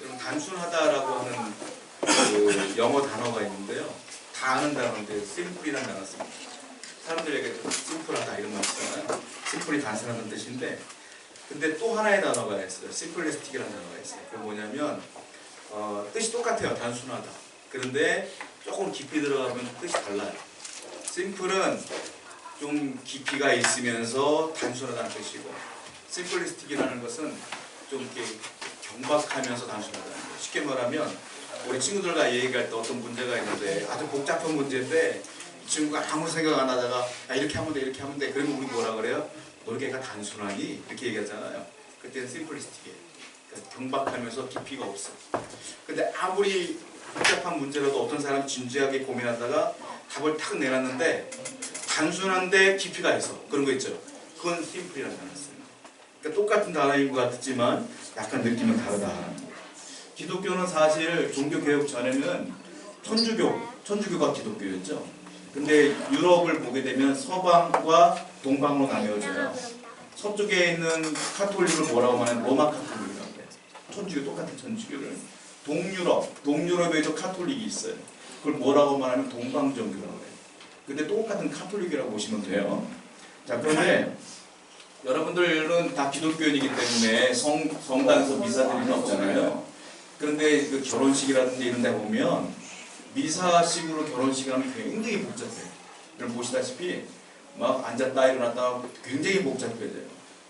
여러분 단순하다라고 하는 그 영어 단어가 있는데요. 다 아는 단어인데 simple이라는 단어가 씁니다. 사람들에게 심플하다 이런 말 쓰잖아요. 심플이 단순하다는 뜻인데 근데 또 하나의 단어가 있어요. simplistic이라는 단어가 있어요. 그게 뭐냐면 뜻이 똑같아요. 단순하다. 그런데 조금 깊이 들어가면 뜻이 달라요. simple은 좀 깊이가 있으면서 단순하다는 뜻이고 simplistic이라는 것은 좀 이렇게 경박하면서 단순하다는 거예요. 쉽게 말하면 우리 친구들과 얘기할 때 어떤 문제가 있는데 아주 복잡한 문제인데 이 친구가 아무 생각 안 하다가 이렇게 하면 돼 이렇게 하면 돼 그러면 우리 뭐라 그래요? 너 걔가 단순하니? 이렇게 얘기하잖아요. 그때는 심플리스틱이에요. 그러니까 경박하면서 깊이가 없어. 근데 아무리 복잡한 문제라도 어떤 사람이 진지하게 고민하다가 답을 탁 내놨는데 단순한데 깊이가 있어. 그런 거 있죠. 그건 심플이라는 단어를 씁니다. 그러니까 똑같은 단어인 것 같지만 약간 느낌은 다르다. 기독교는 사실 종교개혁 전에는 천주교가 기독교였죠. 근데 유럽을 보게 되면 서방과 동방으로 나뉘어져요. 서쪽에 있는 카톨릭을 뭐라고 하냐면 로마 카톨릭이라고 해요. 천주교 똑같은 천주교를. 동유럽에도 카톨릭이 있어요. 그걸 뭐라고 말하면 동방정교라고 해요. 근데 똑같은 카톨릭이라고 보시면 돼요. 자, 그런데 여러분들은 다 기독교인이기 때문에 성당에서 미사 드릴 수 없잖아요. 그런데 그 결혼식이라든지 이런 데 보면 미사식으로 결혼식을 하면 굉장히 복잡해요. 여러분 보시다시피 막 앉았다 일어났다 굉장히 복잡해져요.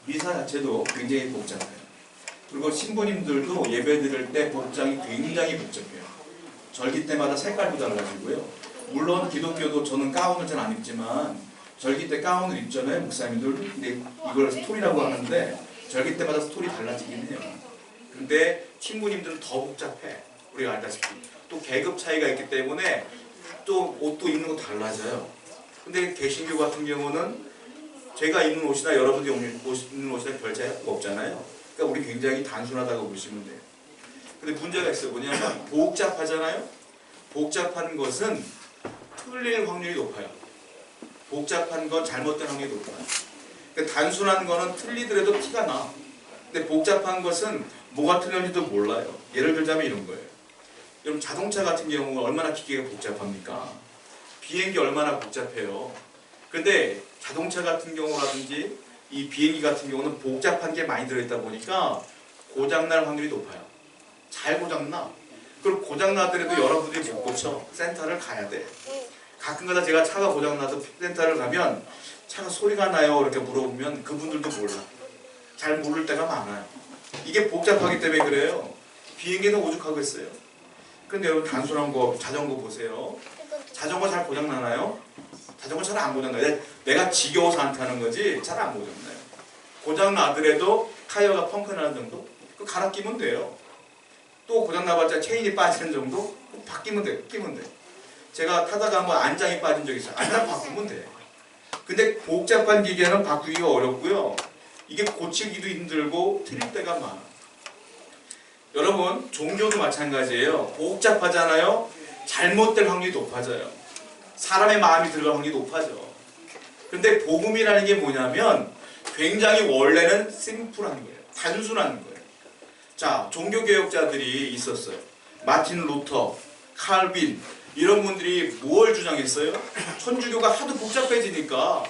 미사 자체도 굉장히 복잡해요. 그리고 신부님들도 예배 드릴 때 복장이 굉장히 복잡해요. 절기 때마다 색깔도 달라지고요. 물론 기독교도 저는 가운을 잘 안 입지만 절기 때 가운을 입잖아요. 목사님들. 근데 이걸 스토리라고 하는데 절기 때마다 스토리 달라지긴 해요. 근데 신부님들은 더 복잡해. 우리가 알다시피. 또 계급 차이가 있기 때문에 또 옷도 입는 거 달라져요. 근데 개신교 같은 경우는 제가 입는 옷이나 여러분들이 입는 옷이나 별 차이가 없잖아요. 그러니까 우리 굉장히 단순하다고 보시면 돼요. 근데 문제가 있어요. 뭐냐면 복잡하잖아요. 복잡한 것은 틀릴 확률이 높아요. 복잡한 건 잘못된 확률이 높아요. 그러니까 단순한 거는 틀리더라도 티가 나. 근데 복잡한 것은 뭐가 틀렸는지도 몰라요. 예를 들자면 이런 거예요. 여러분 자동차 같은 경우가 얼마나 기계가 복잡합니까? 비행기 얼마나 복잡해요. 근데 자동차 같은 경우라든지 이 비행기 같은 경우는 복잡한 게 많이 들어있다 보니까 고장날 확률이 높아요. 잘 고장나. 그럼 고장나더라도 여러분들이 못 고쳐. 센터를 가야 돼. 가끔가다 제가 차가 고장나서 센터를 가면 차가 소리가 나요 이렇게 물어보면 그분들도 몰라. 잘 모를 때가 많아요. 이게 복잡하기 때문에 그래요. 비행기는 오죽하겠어요. 근데 여러분 단순한 거 자전거 보세요. 자전거 잘 고장나나요? 자전거 잘 안 고장나요. 내가 지겨워서 안 타는 거지 잘 안 고장나요. 고장나더라도 타이어가 펑크나는 정도? 그거 갈아 끼면 돼요. 또 고장나봤자 체인이 빠지는 정도? 바뀌면 돼. 끼면 돼. 제가 타다가 한번 안장이 빠진 적이 있어요. 안장 바꾸면 돼. 근데 복잡한 기계는 바꾸기가 어렵고요. 이게 고치기도 힘들고 틀릴 때가 많아. 여러분 종교도 마찬가지예요. 복잡하잖아요. 잘못될 확률이 높아져요. 사람의 마음이 들어갈 확률이 높아져. 근데 복음이라는 게 뭐냐면 굉장히 원래는 심플한 거예요. 단순한 거예요. 자, 종교개혁자들이 있었어요. 마틴 루터, 칼빈 이런 분들이 뭘 주장했어요? 천주교가 하도 복잡해지니까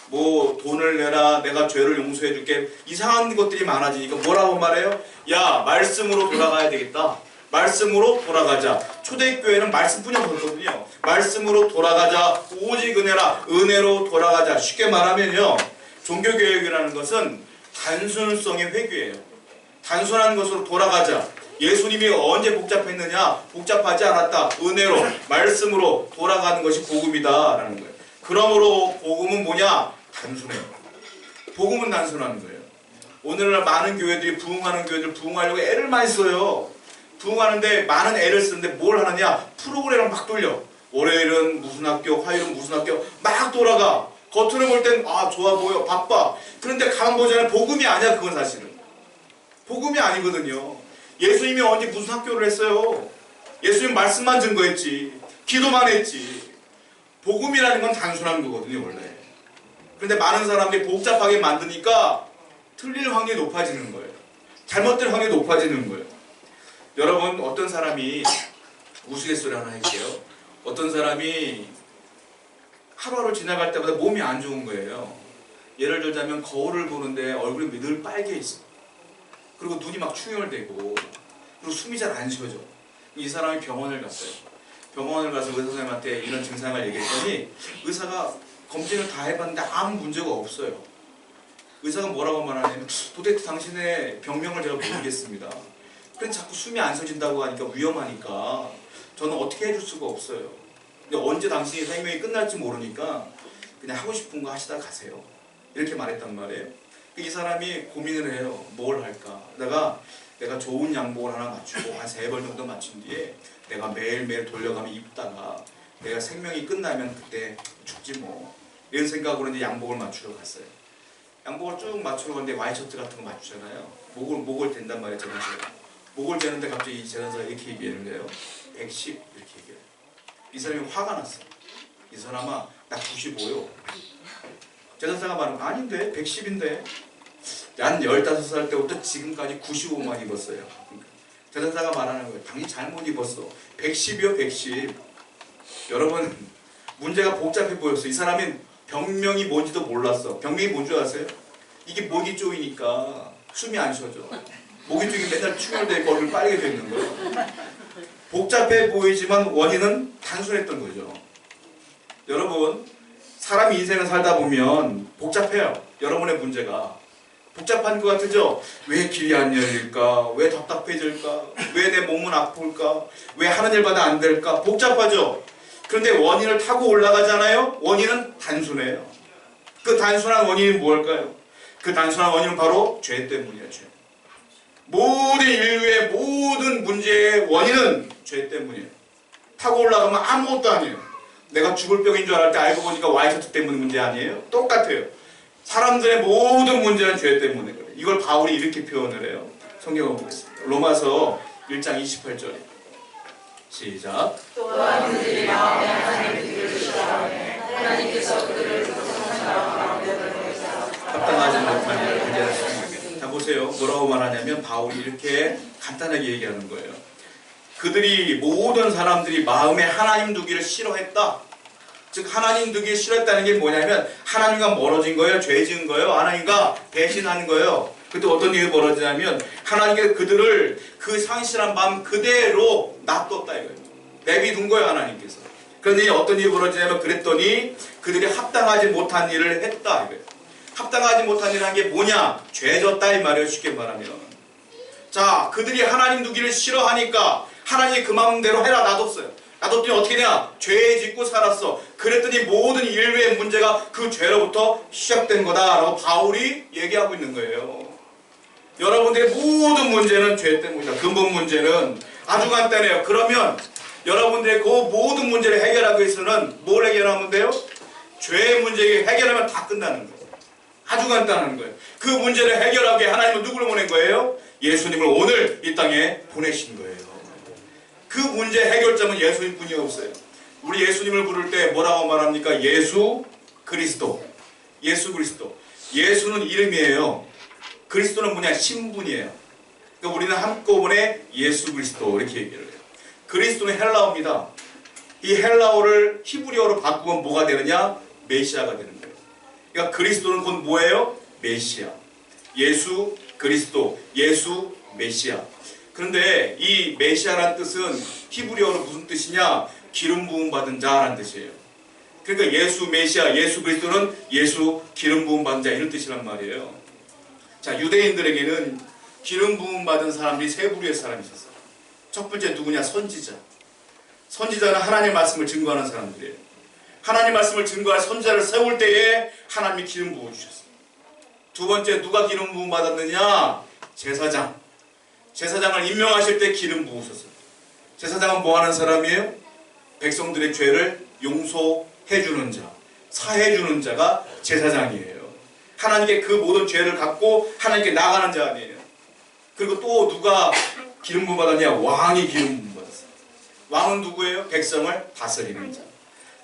뭐 돈을 내라 내가 죄를 용서해 줄게 이상한 것들이 많아지니까 뭐라고 말해요? 야 말씀으로 돌아가야 되겠다. 말씀으로 돌아가자. 초대교회는 말씀뿐이 없었거든요. 말씀으로 돌아가자. 오직 은혜라. 은혜로 돌아가자. 쉽게 말하면요. 종교개혁이라는 것은 단순성의 회귀예요. 단순한 것으로 돌아가자. 예수님이 언제 복잡했느냐? 복잡하지 않았다. 은혜로 말씀으로 돌아가는 것이 복음이다 라는 거예요. 그러므로 복음은 뭐냐? 단순해요. 복음은 단순한 거예요. 오늘날 많은 교회들이 부흥하는 교회들 부흥하려고 애를 많이 써요. 부흥하는데 많은 애를 쓰는데 뭘 하느냐? 프로그램을 막 돌려. 월요일은 무슨 학교, 화요일은 무슨 학교 막 돌아가. 겉으로 볼 땐 아 좋아 보여 바빠. 그런데 가만 보자면 복음이 아니야. 그건 사실은 복음이 아니거든요. 예수님이 언제 무슨 학교를 했어요? 예수님 말씀만 증거했지. 기도만 했지. 복음이라는 건 단순한 거거든요 원래. 그런데 많은 사람들이 복잡하게 만드니까 틀릴 확률이 높아지는 거예요. 잘못될 확률이 높아지는 거예요. 여러분, 어떤 사람이 우스갯소리 하나 할게요. 어떤 사람이 하루하루 지나갈 때마다 몸이 안 좋은 거예요. 예를 들자면 거울을 보는데 얼굴이 늘 빨개 있어. 그리고 눈이 막 충혈되고, 그리고 숨이 잘 안 쉬어져. 이 사람이 병원을 갔어요. 병원을 가서 의사 선생님한테 이런 증상을 얘기했더니 의사가 검진을 다 해봤는데 아무 문제가 없어요. 의사가 뭐라고 말하냐면 도대체 당신의 병명을 제가 모르겠습니다. 그런데 자꾸 숨이 안 쉬어진다고 하니까 위험하니까 저는 어떻게 해줄 수가 없어요. 근데 언제 당신의 생명이 끝날지 모르니까 그냥 하고 싶은 거 하시다 가세요. 이렇게 말했단 말이에요. 이 사람이 고민을 해요. 뭘 할까? 내가 좋은 양복을 하나 맞추고 한 3벌 정도 맞춘 뒤에 내가 매일매일 돌려가며 입다가 내가 생명이 끝나면 그때 죽지 뭐. 이런 생각으로 이제 양복을 맞추러 갔어요. 양복을 쭉 맞추러 갔는데 와이셔츠 같은 거 맞추잖아요. 목을 댄단 말이에요. 재단사가. 목을 재는데 갑자기 이 재단사가 이렇게 얘기하는 거예요. 110 이렇게 얘기해요. 이 사람이 화가 났어요. 이 사람아 나 95요. 재단사가 말하면 아닌데 110인데 난 15살 때부터 지금까지 95만 입었어요. 재단사가 말하는 거예요. 당신 잘못 입었어. 110이요 110. 여러분 문제가 복잡해 보였어. 이 사람이 병명이 뭔지도 몰랐어. 병명이 뭔 줄 아세요? 이게 모기 쪽이니까 숨이 안 쉬어져. 모기 쪽이 맨날 충혈되고 얼굴 빨개 되는 거예요. 복잡해 보이지만 원인은 단순했던 거죠. 여러분 사람이 인생을 살다 보면 복잡해요. 여러분의 문제가 복잡한 것 같으죠? 왜 길이 안 열릴까? 왜 답답해질까? 왜 내 몸은 아플까? 왜 하는 일마다 안 될까? 복잡하죠? 그런데 원인을 타고 올라가잖아요? 원인은 단순해요. 그 단순한 원인이 뭘까요? 그 단순한 원인은 바로 죄 때문이에요. 죄. 모든 인류의 모든 문제의 원인은 죄 때문이에요. 타고 올라가면 아무것도 아니에요. 내가 죽을 병인 줄 알았을 때 알고 보니까 와이셔츠 때문 문제 아니에요? 똑같아요. 사람들의 모든 문제는 죄 때문에 그래요. 이걸 바울이 이렇게 표현을 해요. 성경을 보겠습니다. 로마서 1장 28절 시작. 또한 그들이 마음에 하나님의 뜻을 싫어하네 하나님께서 그들을 불쌍한 마음으로 보내사 합당하지 못한 일을 하게 하십니다. 자 보세요. 뭐라고 말하냐면 바울이 이렇게 간단하게 얘기하는 거예요. 그들이 모든 사람들이 마음에 하나님 두기를 싫어했다. 즉 하나님 두기 싫어했다는 게 뭐냐면 하나님과 멀어진 거예요? 죄 지은 거예요? 하나님과 배신한 거예요? 그때 어떤 일이 벌어지냐면 하나님께서 그들을 그 상실한 마음 그대로 놔뒀다 이거예요. 내비둔 거예요 하나님께서. 그런데 어떤 일이 벌어지냐면 그랬더니 그들이 합당하지 못한 일을 했다 이거예요. 합당하지 못한 일을 한 게 뭐냐? 죄졌다 이 말이에요. 쉽게 말하면. 자 그들이 하나님 두기를 싫어하니까 하나님이 그 마음대로 해라 놔뒀어요. 놔뒀더니 어떻게 되냐? 죄 짓고 살았어. 그랬더니 모든 인류의 문제가 그 죄로부터 시작된 거다라고 바울이 얘기하고 있는 거예요. 여러분들의 모든 문제는 죄 때문이다. 근본 문제는 아주 간단해요. 그러면 여러분들의 그 모든 문제를 해결하기 위해서는 뭘 해결하면 돼요? 죄의 문제를 해결하면 다 끝나는 거예요. 아주 간단한 거예요. 그 문제를 해결하기 위해 하나님은 누구를 보낸 거예요? 예수님을 오늘 이 땅에 보내신 거예요. 그 문제 해결점은 예수님 뿐이 없어요. 우리 예수님을 부를 때 뭐라고 말합니까? 예수 그리스도. 예수 그리스도. 예수는 이름이에요. 그리스도는 뭐냐? 신분이에요. 그러니까 우리는 한꺼번에 예수 그리스도 이렇게 얘기를 해요. 그리스도는 헬라어입니다. 이 헬라어를 히브리어로 바꾸면 뭐가 되느냐? 메시아가 되는 거예요. 그러니까 그리스도는 곧 뭐예요? 메시아. 예수 그리스도. 예수 메시아. 그런데 이 메시아라는 뜻은 히브리어로 무슨 뜻이냐? 기름 부음 받은 자라는 뜻이에요. 그러니까 예수 메시아, 예수 그리스도는 예수 기름 부음 받은 자 이런 뜻이란 말이에요. 자, 유대인들에게는 기름 부음 받은 사람들이 세 부류의 사람이 있었어요. 첫 번째 누구냐? 선지자. 선지자는 하나님의 말씀을 증거하는 사람들이에요. 하나님의 말씀을 증거할 선지자를 세울 때에 하나님이 기름 부어 주셨어요. 두 번째 누가 기름 부음 받았느냐? 제사장. 제사장을 임명하실 때 기름 부으셨어요. 제사장은 뭐 하는 사람이에요? 백성들의 죄를 용서해 주는 자, 사해 주는 자가 제사장이에요. 하나님께 그 모든 죄를 갖고 하나님께 나가는 자 아니에요. 그리고 또 누가 기름 부음 받았냐? 왕이 기름 부음 받았어요. 왕은 누구예요? 백성을 다스리는 자.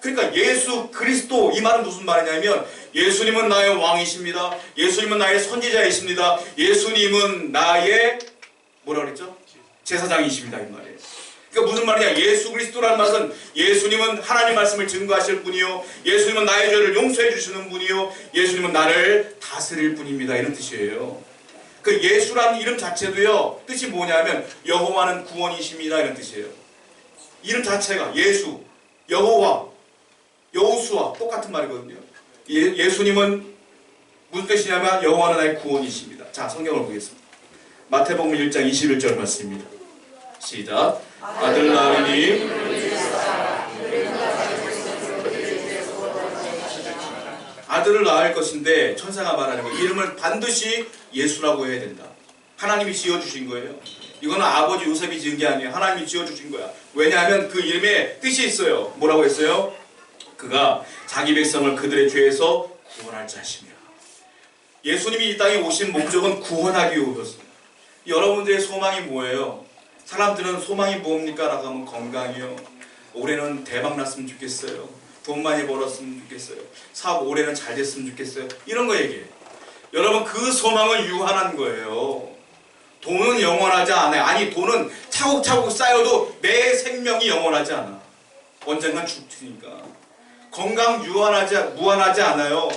그러니까 예수 그리스도 이 말은 무슨 말이냐면 예수님은 나의 왕이십니다. 예수님은 나의 선지자이십니다. 예수님은 나의 뭐라 그랬죠? 제사장이십니다 이 말이에요. 그러니까 무슨 말이냐, 예수 그리스도라는 말은 예수님은 하나님 말씀을 증거하실 분이요, 예수님은 나의 죄를 용서해 주시는 분이요, 예수님은 나를 다스릴 분입니다, 이런 뜻이에요. 그 예수라는 이름 자체도요, 뜻이 뭐냐면 여호와는 구원이십니다, 이런 뜻이에요. 이름 자체가 예수, 여호와, 여호수아 똑같은 말이거든요. 예수님은 무슨 뜻이냐면 여호와는 나의 구원이십니다. 자, 성경을 보겠습니다. 마태복음 1장 21절 말씀입니다. 시작. 아들 낳으니 아들을 낳을 것인데 천사가 말하는 거, 이름을 반드시 예수라고 해야 된다. 하나님이 지어주신 거예요. 이거는 아버지 요셉이 지은 게 아니에요. 하나님이 지어주신 거야. 왜냐하면 그 이름에 뜻이 있어요. 뭐라고 했어요? 그가 자기 백성을 그들의 죄에서 구원할 자시며. 예수님이 이 땅에 오신 목적은 구원하기 위해서였습니다. 여러분들의 소망이 뭐예요? 사람들은 소망이 뭡니까? 라고 하면 건강이요, 올해는 대박 났으면 좋겠어요, 돈 많이 벌었으면 좋겠어요, 사업 올해는 잘 됐으면 좋겠어요, 이런 거 얘기해요. 여러분, 그 소망은 유한한 거예요. 돈은 영원하지 않아요. 아니, 돈은 차곡차곡 쌓여도 내 생명이 영원하지 않아. 언젠간 죽으니까. 건강 무한하지 않아요.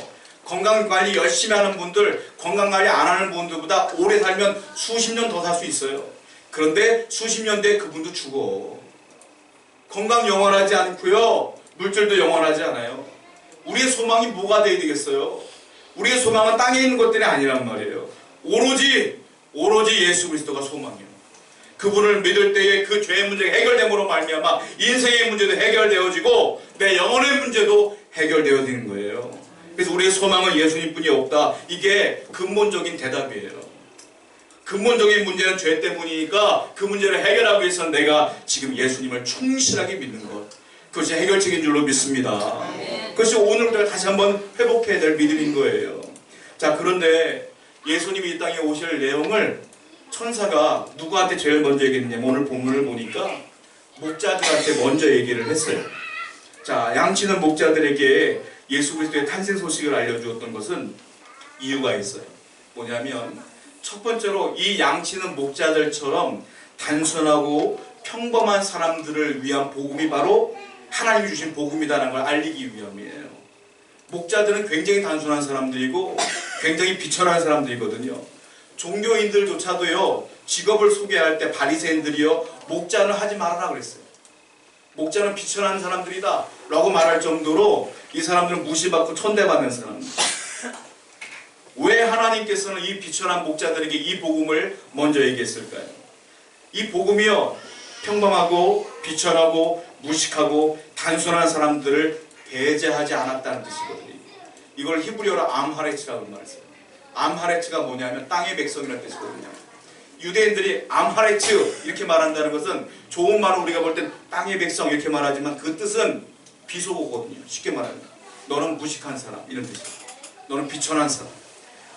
건강관리 열심히 하는 분들, 건강관리 안 하는 분들보다 오래 살면 수십 년 더 살 수 있어요. 그런데 수십 년 뒤에 그분도 죽어. 건강 영원하지 않고요, 물질도 영원하지 않아요. 우리의 소망이 뭐가 돼야 되겠어요? 우리의 소망은 땅에 있는 것들이 아니란 말이에요. 오로지 예수 그리스도가 소망이에요. 그분을 믿을 때에 그 죄의 문제가 해결됨으로 말미암아 인생의 문제도 해결되어지고 내 영혼의 문제도 해결되어지는 거예요. 그래서 우리의 소망은 예수님뿐이 없다. 이게 근본적인 대답이에요. 근본적인 문제는 죄 때문이니까 그 문제를 해결하기 위해서는 내가 지금 예수님을 충실하게 믿는 것, 그것이 해결책인 줄로 믿습니다. 그것이 오늘부터 다시 한번 회복해야 될 믿음인 거예요. 자, 그런데 예수님이 이 땅에 오실 내용을 천사가 누구한테 제일 먼저 얘기했느냐, 오늘 본문을 보니까 목자들한테 먼저 얘기를 했어요. 자, 양치는 목자들에게 예수 그리스도의 탄생 소식을 알려주었던 것은 이유가 있어요. 뭐냐면 첫 번째로 이 양치는 목자들처럼 단순하고 평범한 사람들을 위한 복음이 바로 하나님이 주신 복음이라는 걸 알리기 위함이에요. 목자들은 굉장히 단순한 사람들이고 굉장히 비천한 사람들이거든요. 종교인들조차도요, 직업을 소개할 때 바리새인들이요, 목자는 하지 말아라 그랬어요. 목자는 비천한 사람들이다 라고 말할 정도로 이 사람들은 무시받고 천대받는 사람들. 왜 하나님께서는 이 비천한 목자들에게 이 복음을 먼저 얘기했을까요? 이 복음이요, 평범하고 비천하고 무식하고 단순한 사람들을 배제하지 않았다는 뜻이거든요. 이걸 히브리어로 암하레츠라고 말했어요. 암하레츠가 뭐냐면 땅의 백성이라는 뜻이거든요. 유대인들이 암하레츠 이렇게 말한다는 것은 좋은 말로 우리가 볼 땐 땅의 백성 이렇게 말하지만 그 뜻은 비속어거든요. 쉽게 말하면 너는 무식한 사람 이런 뜻이에요. 너는 비천한 사람.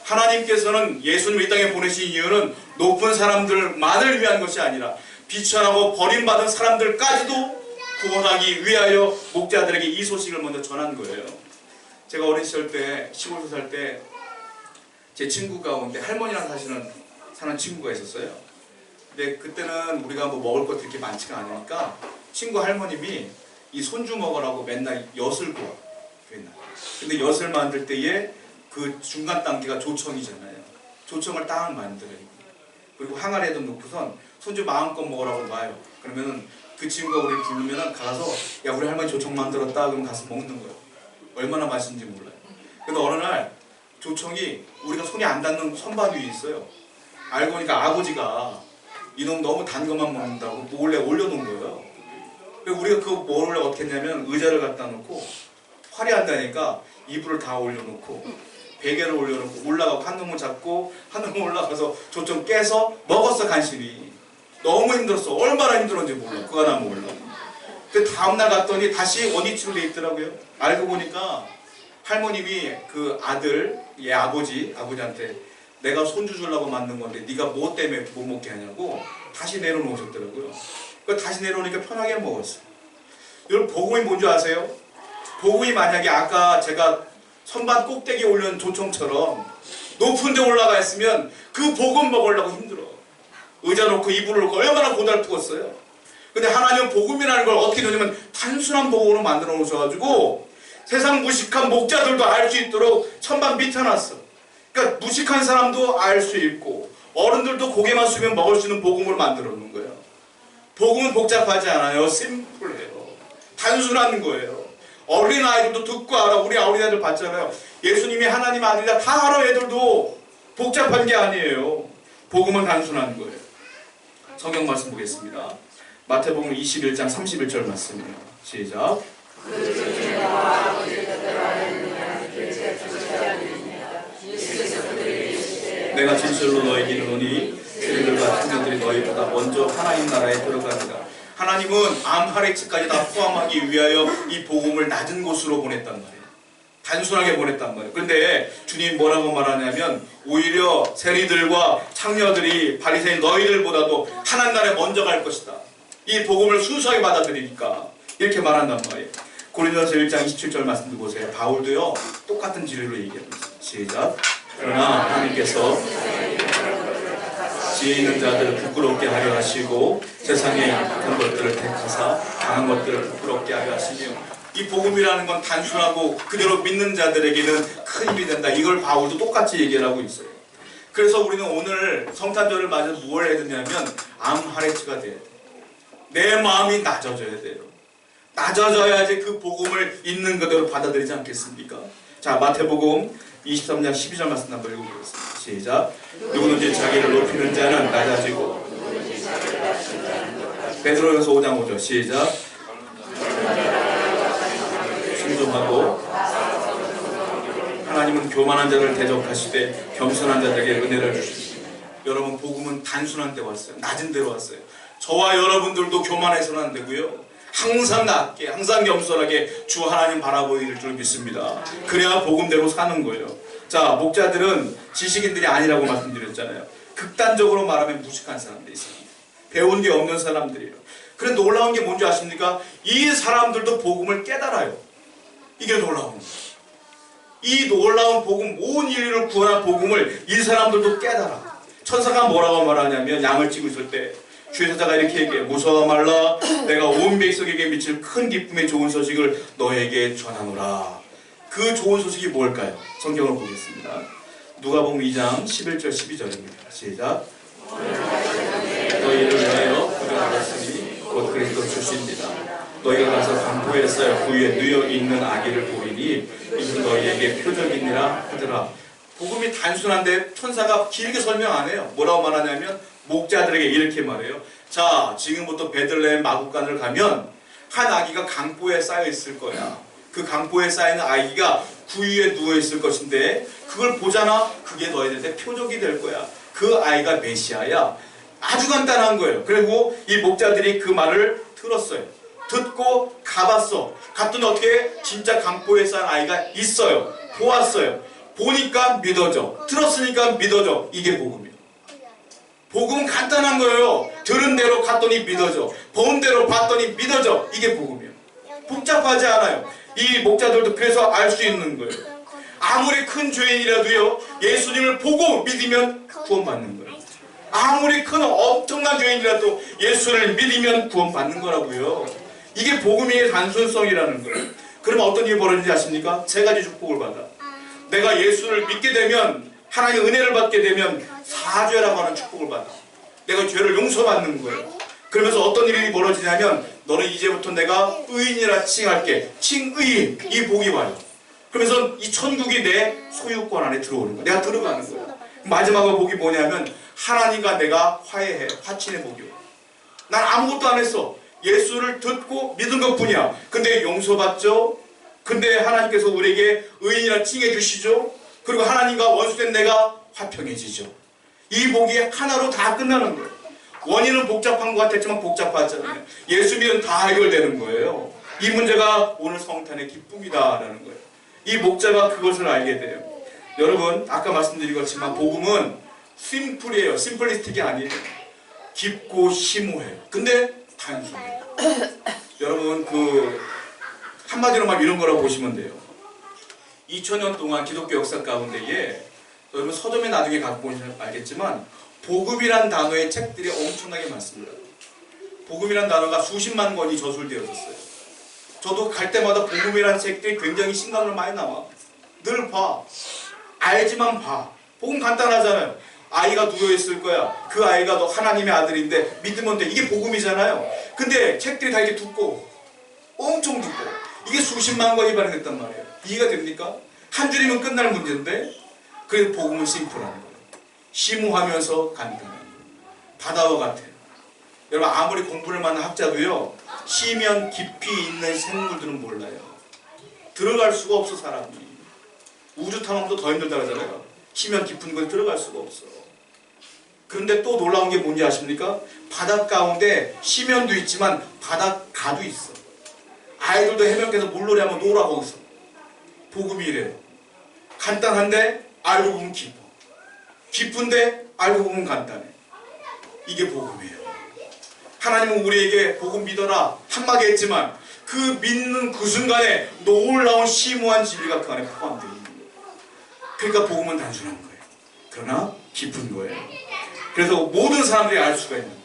하나님께서는 예수님을 이 땅에 보내신 이유는 높은 사람들만을 위한 것이 아니라 비천하고 버림받은 사람들까지도 구원하기 위하여 목자들에게 이 소식을 먼저 전한 거예요. 제가 어린 시절 때, 시골에서 살 때 제 친구 가운데 할머니랑 사는 친구가 있었어요. 근데 그때는 우리가 뭐 먹을 것들이 이렇게 많지가 않으니까 친구 할머님이 이 손주 먹으라고 맨날 엿을 구워. 맨날. 근데 엿을 만들 때에 그 중간 단계가 조청이잖아요. 조청을 딱 만들어요. 그리고 항아리에도 넣고선 손주 마음껏 먹으라고 놔요. 그러면 그 친구가 우리를 부르면 가서 야, 우리 할머니 조청 만들었다. 그럼 가서 먹는 거예요. 얼마나 맛있는지 몰라요. 근데 어느 날 조청이 우리가 손이 안 닿는 선반 위에 있어요. 알고 보니까 아버지가 이놈 너무 단 것만 먹는다고 몰래 올려놓은 거예요. 그래서 우리가 그거 뭐를 어떻게 했냐면 의자를 갖다 놓고 화려한다니까 이불을 다 올려놓고 베개를 올려놓고 올라가고 한 놈을 잡고 한 놈을 올라가서 조청 깨서 먹었어. 간신히. 너무 힘들었어. 얼마나 힘들었는지 몰라. 그거 하나 몰라. 그 다음날 갔더니 다시 원위치로 돼 있더라고요. 알고 보니까 할머님이 그 아들, 얘 아버지한테 내가 손주 주려고 만든 건데 네가 뭐 때문에 못 먹게 하냐고 다시 내려놓으셨더라고요. 다시 내려오니까 편하게 먹었어요. 여러분, 복음이 뭔지 아세요? 복음이 만약에 아까 제가 선반 꼭대기에 올려놓은 조청처럼 높은 데 올라가 있으면 그 복음 먹으려고 힘들어. 의자 놓고 이불을 놓고 얼마나 고달프겠어요. 근데 하나님은 복음이라는 걸 어떻게 되냐면 단순한 복음으로 만들어 놓으셔가지고 세상 무식한 목자들도 알 수 있도록 천만 밑어놨어. 그러니까 무식한 사람도 알 수 있고 어른들도 고개만 숙이면 먹을 수 있는 복음을 만들어 놓은 거예요. 복음은 복잡하지 않아요. 심플해요. 단순한 거예요. 어린아이들도 듣고 알아. 우리 어린아이들 봤잖아요. 예수님이 하나님 아들이다 다 알아. 애들도 복잡한 게 아니에요. 복음은 단순한 거예요. 성경 말씀 보겠습니다. 마태복음 21장 31절 말씀이에요. 시작. 내가 진실로 너희에게 이르노니 세리들과 청년들이 너희보다 먼저 하나님 나라에 들어갑니다. 하나님은 암하레츠까지 다 포함하기 위하여 이 복음을 낮은 곳으로 보냈단 말이에요. 단순하게 보냈단 말이에요. 그런데 주님 뭐라고 말하냐면 오히려 세리들과 창녀들이 바리새인 너희들보다도 하나님 나라에 먼저 갈 것이다. 이 복음을 순수하게 받아들이니까 이렇게 말한단 말이에요. 고린도전서 1장 27절 말씀 듣고 보세요. 바울도요 똑같은 진리로 얘기합니다. 시작. 그러나 하나님께서 지혜 있는 자들을 부끄럽게 하려 하시고 세상에 약한 것들을 택하사 강한 것들을 부끄럽게 하려 하시며 이 복음이라는 건 단순하고 그대로 믿는 자들에게는 큰 힘이 된다. 이걸 바울도 똑같이 얘기를 하고 있어요. 그래서 우리는 오늘 성탄절을 맞아 무엇을 해야 되냐면 암하레츠가 돼야 돼요. 내 마음이 낮아져야 돼요. 낮아져야지 그 복음을 있는 그대로 받아들이지 않겠습니까? 자, 마태복음 23장 12절 말씀 한번 읽어보겠습니다. 시작. 누구든지 자기를 높이는 자는 낮아지고 베드로전서 5장 5절 시작. 순종하고 하나님은 교만한 자를 대적하시되 겸손한 자들에게 은혜를 주십니다. 여러분 복음은 단순한 데 왔어요. 낮은 데로 왔어요. 저와 여러분들도 교만해서는 안 되고요. 항상 낮게 항상 겸손하게 주 하나님 바라보일 줄 믿습니다. 그래야 복음대로 사는 거예요. 자, 목자들은 지식인들이 아니라고 말씀드렸잖아요. 극단적으로 말하면 무식한 사람들이 있습니다. 배운 게 없는 사람들이에요. 그런데 놀라운 게 뭔지 아십니까? 이 사람들도 복음을 깨달아요. 이게 놀라운 거예요. 이 놀라운 복음, 온 인류를 구원한 복음을 이 사람들도 깨달아. 천사가 뭐라고 말하냐면 양을 치고 있을 때 주의사자가 이렇게 얘기해. 무서워 말라. 내가 온 백성에게 미칠 큰 기쁨의 좋은 소식을 너에게 전하노라. 그 좋은 소식이 뭘까요? 성경을 보겠습니다. 누가복음 2장 11절 12절입니다. 시작. 너희를 위하여 부정하였으니 곧 그리스도 출신이다. 너희가 가서 강포에 쌓여 그 위에 누여 있는 아기를 보이니 이는 너희에게 표적이니라 하더라. 복음이 단순한데 천사가 길게 설명 안 해요. 뭐라고 말하냐면 목자들에게 이렇게 말해요. 자, 지금부터 베들레헴 마구간을 가면 한 아기가 강보에 쌓여 있을 거야. 그 강보에 쌓이는 아기가 그 위에 누워 있을 것인데 그걸 보잖아. 그게 너희들한테 표적이 될 거야. 그 아이가 메시아야. 아주 간단한 거예요. 그리고 이 목자들이 그 말을 들었어요. 듣고 가봤어. 갔더니 어떻게 진짜 강보에 쌓인 아이가 있어요. 보았어요. 보니까 믿어져. 들었으니까 믿어져. 이게 복음이에요. 복음은 간단한 거예요. 들은 대로 갔더니 믿어져. 본 대로 봤더니 믿어져. 이게 복음이에요. 복잡하지 않아요. 이 목자들도 그래서 알 수 있는 거예요. 아무리 큰 죄인이라도요, 예수님을 보고 믿으면 구원받는 거예요. 아무리 큰 엄청난 죄인이라도 예수를 믿으면 구원받는 거라고요. 이게 복음의 단순성이라는 거예요. 그러면 어떤 일이 벌어지는지 아십니까? 세 가지 축복을 받아. 내가 예수를 믿게 되면, 하나님의 은혜를 받게 되면 사죄라고 하는 축복을 받아. 내가 죄를 용서받는 거예요. 그러면서 어떤 일이 벌어지냐면 너는 이제부터 내가 의인이라 칭할게. 칭의인. 이 복이 와요. 그러면서 이 천국이 내 소유권 안에 들어오는 거예요. 내가 들어가는 거예요. 마지막 복이 뭐냐면 하나님과 내가 화해해. 화친의 복이 와요. 난 아무것도 안 했어. 예수를 듣고 믿은 것뿐이야. 근데 용서받죠. 근데 하나님께서 우리에게 의인이라 칭해 주시죠. 그리고 하나님과 원수된 내가 화평해지죠. 이 복이 하나로 다 끝나는 거예요. 원인은 복잡한 것 같았지만 복잡하잖아요. 예수 믿으면 다 해결되는 거예요. 이 문제가 오늘 성탄의 기쁨이다라는 거예요. 이 목자가 그것을 알게 돼요. 여러분 아까 말씀드린 것처럼 복음은 심플이에요. 심플리스틱이 아니에요. 깊고 심오해요. 근데 단순해요. 여러분 한마디로 말 이런 거라고 보시면 돼요. 2000년 동안 기독교 역사 가운데에 여러분 서점에 나중에 갖고 보시면 알겠지만 복음이란 단어의 책들이 엄청나게 많습니다. 복음이란 단어가 수십만 권이 저술되어졌어요. 저도 갈 때마다 복음이란 책들이 굉장히 신간으로 많이 나와. 늘 봐. 알지만 봐. 복음 간단하잖아요. 아이가 누워있을 거야. 그 아이가 너 하나님의 아들인데 믿으면 돼. 이게 복음이잖아요. 근데 책들이 다 이렇게 두꺼워. 엄청 두꺼워. 이게 수십만 권이 발행됐단 말이에요. 이해가 됩니까? 한 줄이면 끝날 문제인데 그래서 복음은 심플한 거예요. 심오하면서 간단한 바다와 같아요. 여러분 아무리 공부를 많은 학자도요 시면 깊이 있는 생물들은 몰라요. 들어갈 수가 없어 사람이. 우주 탐험도 더 힘들다 그러잖아요. 시면 깊은 곳에 들어갈 수가 없어. 그런데 또 놀라운 게 뭔지 아십니까? 바닷 가운데 시면도 있지만 바닷가도 있어. 아이들도 해변가에서 물놀이 한번 놀아 거기서. 복음이 이래요. 간단한데 알고 보면 깊어. 깊은데 알고 보면 간단해. 이게 복음이에요. 하나님은 우리에게 복음 믿어라 한마디 했지만 그 믿는 그 순간에 놀라운 심오한 진리가 그 안에 포함되어 있는 거예요. 그러니까 복음은 단순한 거예요. 그러나 깊은 거예요. 그래서 모든 사람들이 알 수가 있는 거예요.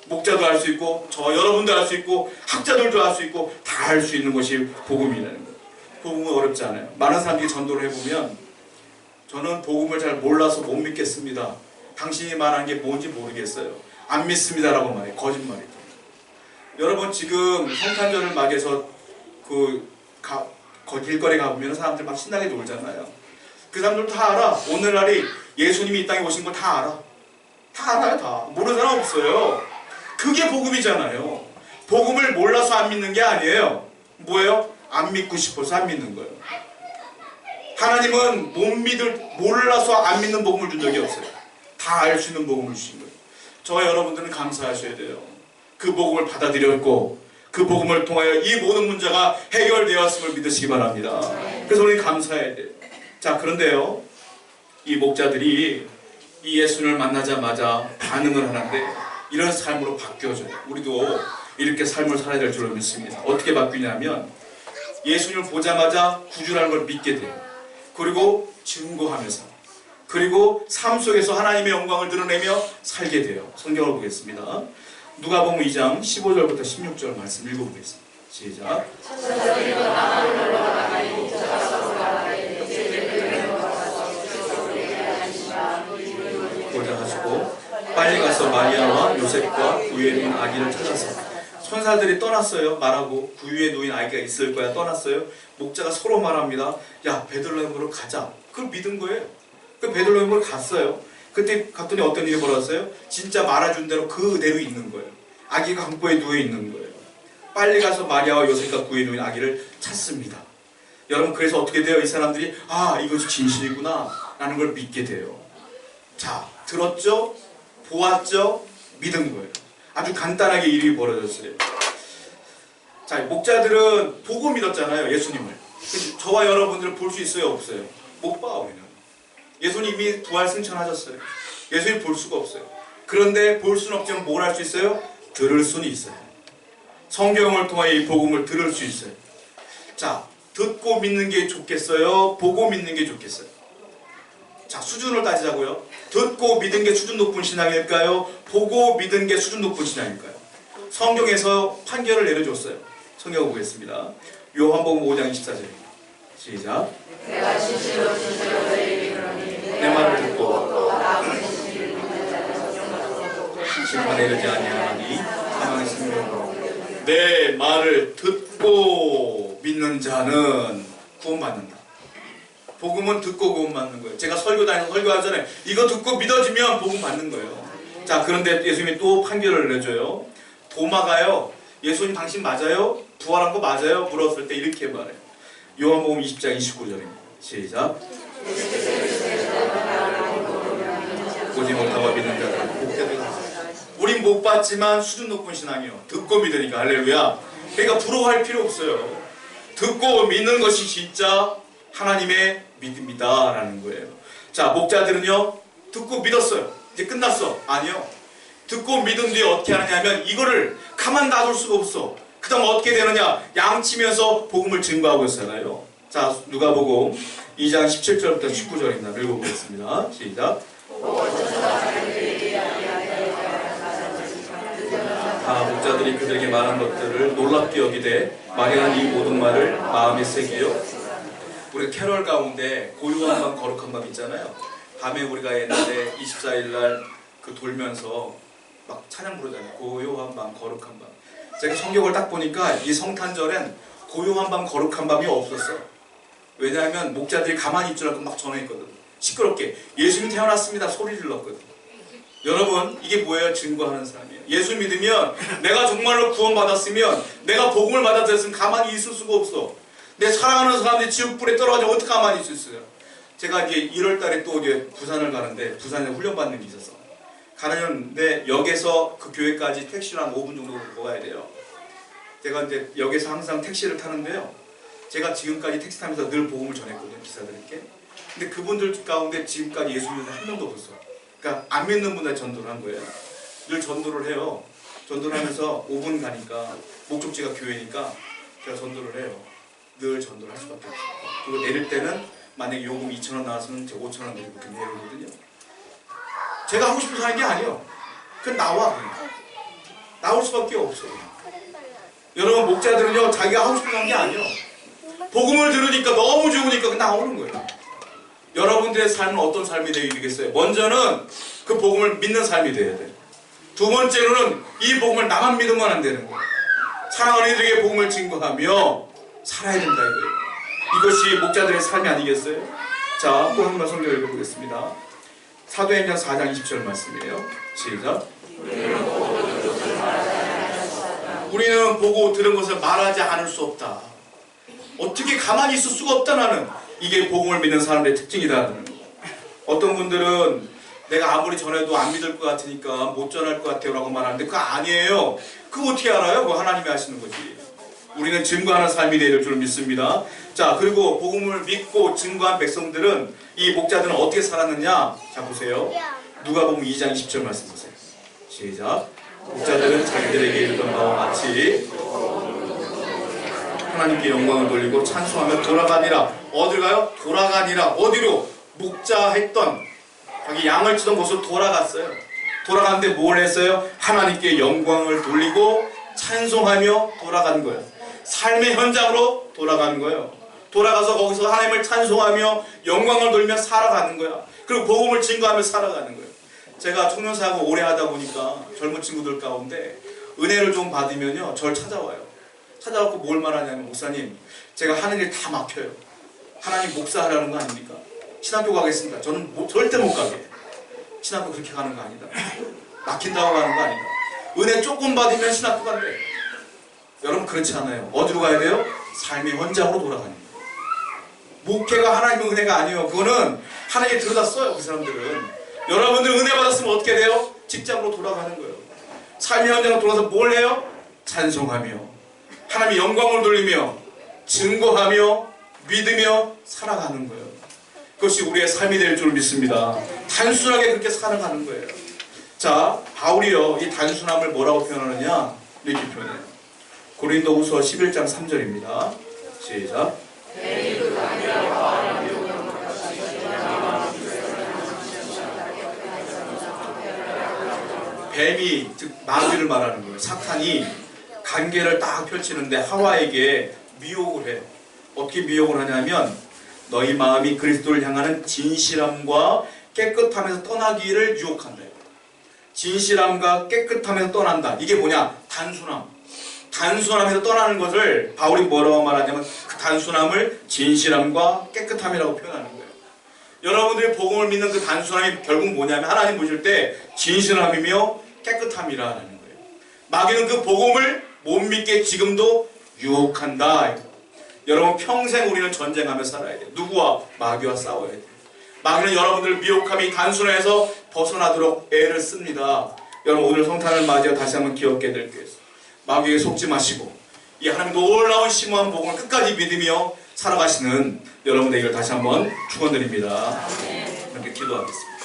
목자도 알 수 있고 저 여러분도 알 수 있고 학자들도 알 수 있고 다 알 수 있는 것이 복음이라는 거예요. 복음은 어렵지 않아요. 많은 사람들이 전도를 해보면 저는 복음을 잘 몰라서 못 믿겠습니다. 당신이 말한 게 뭔지 모르겠어요. 안 믿습니다라고 말해. 거짓말이죠. 여러분 지금 성탄절을 맞이해서 길거리 가보면 사람들 막 신나게 놀잖아요. 그 사람들 다 알아. 오늘날이 예수님이 이 땅에 오신 걸 다 알아. 다 알아요. 다. 모르는 사람 없어요. 그게 복음이잖아요. 복음을 몰라서 안 믿는 게 아니에요. 뭐예요? 안 믿고 싶어서 안 믿는 거예요. 하나님은 몰라서 안 믿는 복음을 준 적이 없어요. 다 알 수 있는 복음을 주신 거예요. 저와 여러분들은 감사하셔야 돼요. 그 복음을 받아들였고 그 복음을 통하여 이 모든 문제가 해결되었음을 믿으시기 바랍니다. 그래서 우리 감사해야 돼요. 자, 그런데요, 이 목자들이 이 예수님을 만나자마자 반응을 하는데 이런 삶으로 바뀌어져요. 우리도 이렇게 삶을 살아야 될 줄로 믿습니다. 어떻게 바뀌냐면 예수님을 보자마자 구주라는 걸 믿게 돼요. 그리고 증거하면서, 그리고 삶 속에서 하나님의 영광을 드러내며 살게 돼요. 성경을 보겠습니다. 누가복음 2장 15절부터 16절 말씀 읽어보겠습니다. 시작. 보자 하시고 빨리 가서 마리아와 요셉과 구유에 누인 아기를 찾아서, 천사들이 떠났어요. 말하고 구유에 누인 아기가 있을 거야. 떠났어요. 목자가 서로 말합니다. 야, 베들레헴으로 가자. 그걸 믿은 거예요. 그 베들레헴으로 갔어요. 그때 갔더니 어떤 일이 벌어졌어요? 진짜 말해준 대로 그대로 있는 거예요. 아기가 강보에 누워 있는 거예요. 빨리 가서 마리아와 요셉과 구유에 누인 아기를 찾습니다. 여러분, 그래서 어떻게 돼요? 이 사람들이 아, 이것이 진실이구나 라는 걸 믿게 돼요. 자, 들었죠? 보았죠? 믿은 거예요. 아주 간단하게 일이 벌어졌어요. 자, 목자들은 보고 믿었잖아요. 예수님을. 저와 여러분들은 볼 수 있어요? 없어요? 못 봐, 우리는. 예수님이 부활 승천하셨어요. 예수님 볼 수가 없어요. 그런데 볼 수는 없지만 뭘 할 수 있어요? 들을 수는 있어요. 성경을 통해 이 복음을 들을 수 있어요. 자, 듣고 믿는 게 좋겠어요? 보고 믿는 게 좋겠어요? 자, 수준을 따지자고요. 듣고 믿은 게 수준 높은 신앙일까요? 보고 믿은 게 수준 높은 신앙일까요? 성경에서 판결을 내려줬어요. 성경을 보겠습니다. 요한복음 5장 24절입니다. 시작. 내가 진실로 너희에게 이르노니 내 말을 듣고 심판에 이르지 아니하니 사망의 생명으로 내 말을 듣고 믿는 자는 구원받는다. 복음은 듣고 구원받는 거예요. 제가 설교 다니면서 설교하잖아요. 이거 듣고 믿어지면 복음 받는 거예요. 자, 그런데 예수님이 또 판결을 내줘요. 도마가요, 예수님 당신 맞아요? 부활한 거 맞아요? 물었을 때 이렇게 말해요. 요한복음 20장 29절입니다. 시작. 보지 못하고 믿는 자들은 복되다. 우린 못 봤지만 수준 높은 신앙이요. 듣고 믿으니까 할렐루야. 그러니까 부러워할 필요 없어요. 듣고 믿는 것이 진짜 하나님의 믿음이다 라는 거예요. 자, 목자들은요, 듣고 믿었어요. 이제 끝났어. 아니요. 듣고 믿은 뒤에 어떻게 하느냐면 이거를 가만 놔둘 수가 없어. 그 다음 어떻게 되느냐, 양치면서 복음을 증거하고 있잖아요. 자, 누가복음 2장 17절부터 19절입니다. 읽어보겠습니다. 시작. 목자들이 그들에게 말한 것들을 놀랍게 여기되 말하는 이 모든 말을 마음에 새기요. 우리 캐럴 가운데 고요한 밤 거룩한 밤 있잖아요. 밤에 우리가 옛날에 24일 날 그 돌면서 막 찬양 부르잖아요. 고요한 밤 거룩한 밤. 제가 성경을 딱 보니까 이 성탄절엔 고요한 밤 거룩한 밤이 없었어요. 왜냐하면 목자들이 가만히 있지 않고 막 전화했거든. 시끄럽게 예수님 태어났습니다 소리 질렀거든. 여러분 이게 뭐예요? 증거하는 사람이에요. 예수 믿으면 내가 정말로 구원받았으면 내가 복음을 받았으면 가만히 있을 수가 없어. 내 사랑하는 사람들이 지옥불에 떨어져 어떻게 가만히 있을 수 있어요? 제가 이제 1월 달에 또 이제 부산을 가는데 부산에 훈련받는 게 있어서 가는데 역에서 그 교회까지 택시로 한 5분 정도 가야 돼요. 제가 이제 역에서 항상 택시를 타는데요. 제가 지금까지 택시 타면서 늘 복음을 전했거든요. 기사들에게. 근데 그분들 가운데 지금까지 예수 믿는 한 명도 없었어요. 그러니까 안 믿는 분들 전도를 한 거예요. 늘 전도를 해요. 전도를 하면서 5분 가니까 목적지가 교회니까 제가 전도를 해요. 늘 전도를 할 수밖에 없어요. 그리고 내릴 때는 만약에 요금 2,000원 나왔으면 제가 5,000원 내리고 그렇게 내리거든요. 제가 하고 싶어서 하는 게 아니에요. 그냥 나와 그냥. 나올 수밖에 없어요. 여러분 목자들은요 자기가 하고 싶어서 하는 게 아니에요. 복음을 들으니까 너무 좋으니까 그냥 나오는 거예요. 여러분들의 삶은 어떤 삶이 되겠어요? 먼저는 그 복음을 믿는 삶이 되어야 돼요. 두 번째로는 이 복음을 나만 믿으면 안 되는 거예요. 사랑하는 이들에게 복음을 증거하며 살아야 된다 이거예요. 이것이 목자들의 삶이 아니겠어요? 자, 또 한 번 성경 읽어보겠습니다. 사도행전 4장 20절 말씀이에요. 시작. 우리는 보고 들은 것을 말하지 않을 수 없다. 어떻게 가만히 있을 수가 없다 나는. 이게 복음을 믿는 사람들의 특징이다. 어떤 분들은 내가 아무리 전해도 안 믿을 것 같으니까 못 전할 것 같아요 라고 말하는데 그거 아니에요. 그거 어떻게 알아요? 그거 하나님이 하시는 거지. 우리는 증거하는 삶이 될 줄 믿습니다. 자, 그리고 복음을 믿고 증거한 백성들은 이 목자들은 어떻게 살았느냐? 자, 보세요. 누가복음 2장 20절 말씀 보세요. 시작. 목자들은 자기들에게 이르던 바와 같이 하나님께 영광을 돌리고 찬송하며 돌아가니라. 어딜 가요? 돌아가니라. 어디로? 목자했던 자기 양을 치던 곳으로 돌아갔어요. 돌아갔는데 뭘 했어요? 하나님께 영광을 돌리고 찬송하며 돌아간 거예요. 삶의 현장으로 돌아가는 거예요. 돌아가서 거기서 하나님을 찬송하며 영광을 돌리며 살아가는 거야. 그리고 복음을 증거하며 살아가는 거예요. 제가 청년사역을 오래 하다 보니까 젊은 친구들 가운데 은혜를 좀 받으면요 저를 찾아와요. 찾아와서 뭘 말하냐면 목사님 제가 하는 일 다 막혀요. 하나님 목사하라는 거 아닙니까? 신학교 가겠습니다. 저는 절대 못 가게. 신학교 그렇게 가는 거 아니다. 막힌다고 가는 거 아니다. 은혜 조금 받으면 신학교 간대. 여러분 그렇지 않아요. 어디로 가야 돼요? 삶의 현장으로 돌아가는 거예요. 목회가 하나님의 은혜가 아니에요. 그거는 하나님이 들여다 써요. 그 사람들은. 여러분들 은혜 받았으면 어떻게 돼요? 직장으로 돌아가는 거예요. 삶의 현장으로 돌아가서 뭘 해요? 찬송하며 하나님의 영광을 돌리며 증거하며 믿으며 살아가는 거예요. 그것이 우리의 삶이 될 줄 믿습니다. 단순하게 그렇게 살아가는 거예요. 자, 바울이요 이 단순함을 뭐라고 표현하느냐 이렇게 표현해요. 고린도후서 11장 3절입니다. 시작. 뱀이 즉 마귀를 말하는 거예요. 사탄이 관계를 딱 펼치는데 하와에게 미혹을 해. 어떻게 미혹을 하냐면 너희 마음이 그리스도를 향하는 진실함과 깨끗함에서 떠나기를 유혹한다. 진실함과 깨끗함에서 떠난다. 이게 뭐냐? 단순함. 단순함에서 떠나는 것을 바울이 뭐라고 말하냐면 그 단순함을 진실함과 깨끗함이라고 표현하는 거예요. 여러분들이 복음을 믿는 그 단순함이 결국 뭐냐면 하나님 보실 때 진실함이며 깨끗함이라는 거예요. 마귀는 그 복음을 못 믿게 지금도 유혹한다. 여러분 평생 우리는 전쟁하며 살아야 돼요. 누구와? 마귀와 싸워야 돼요. 마귀는 여러분들을 미혹함이 단순해서 벗어나도록 애를 씁니다. 여러분 오늘 성탄을 맞이해 다시 한번 기억해 드릴게요. 마귀에게 속지 마시고 이 하나님 놀라운 심오한 복음을 끝까지 믿으며 살아가시는 여러분 되기를 다시 한번 축원드립니다. 이렇게 기도하겠습니다.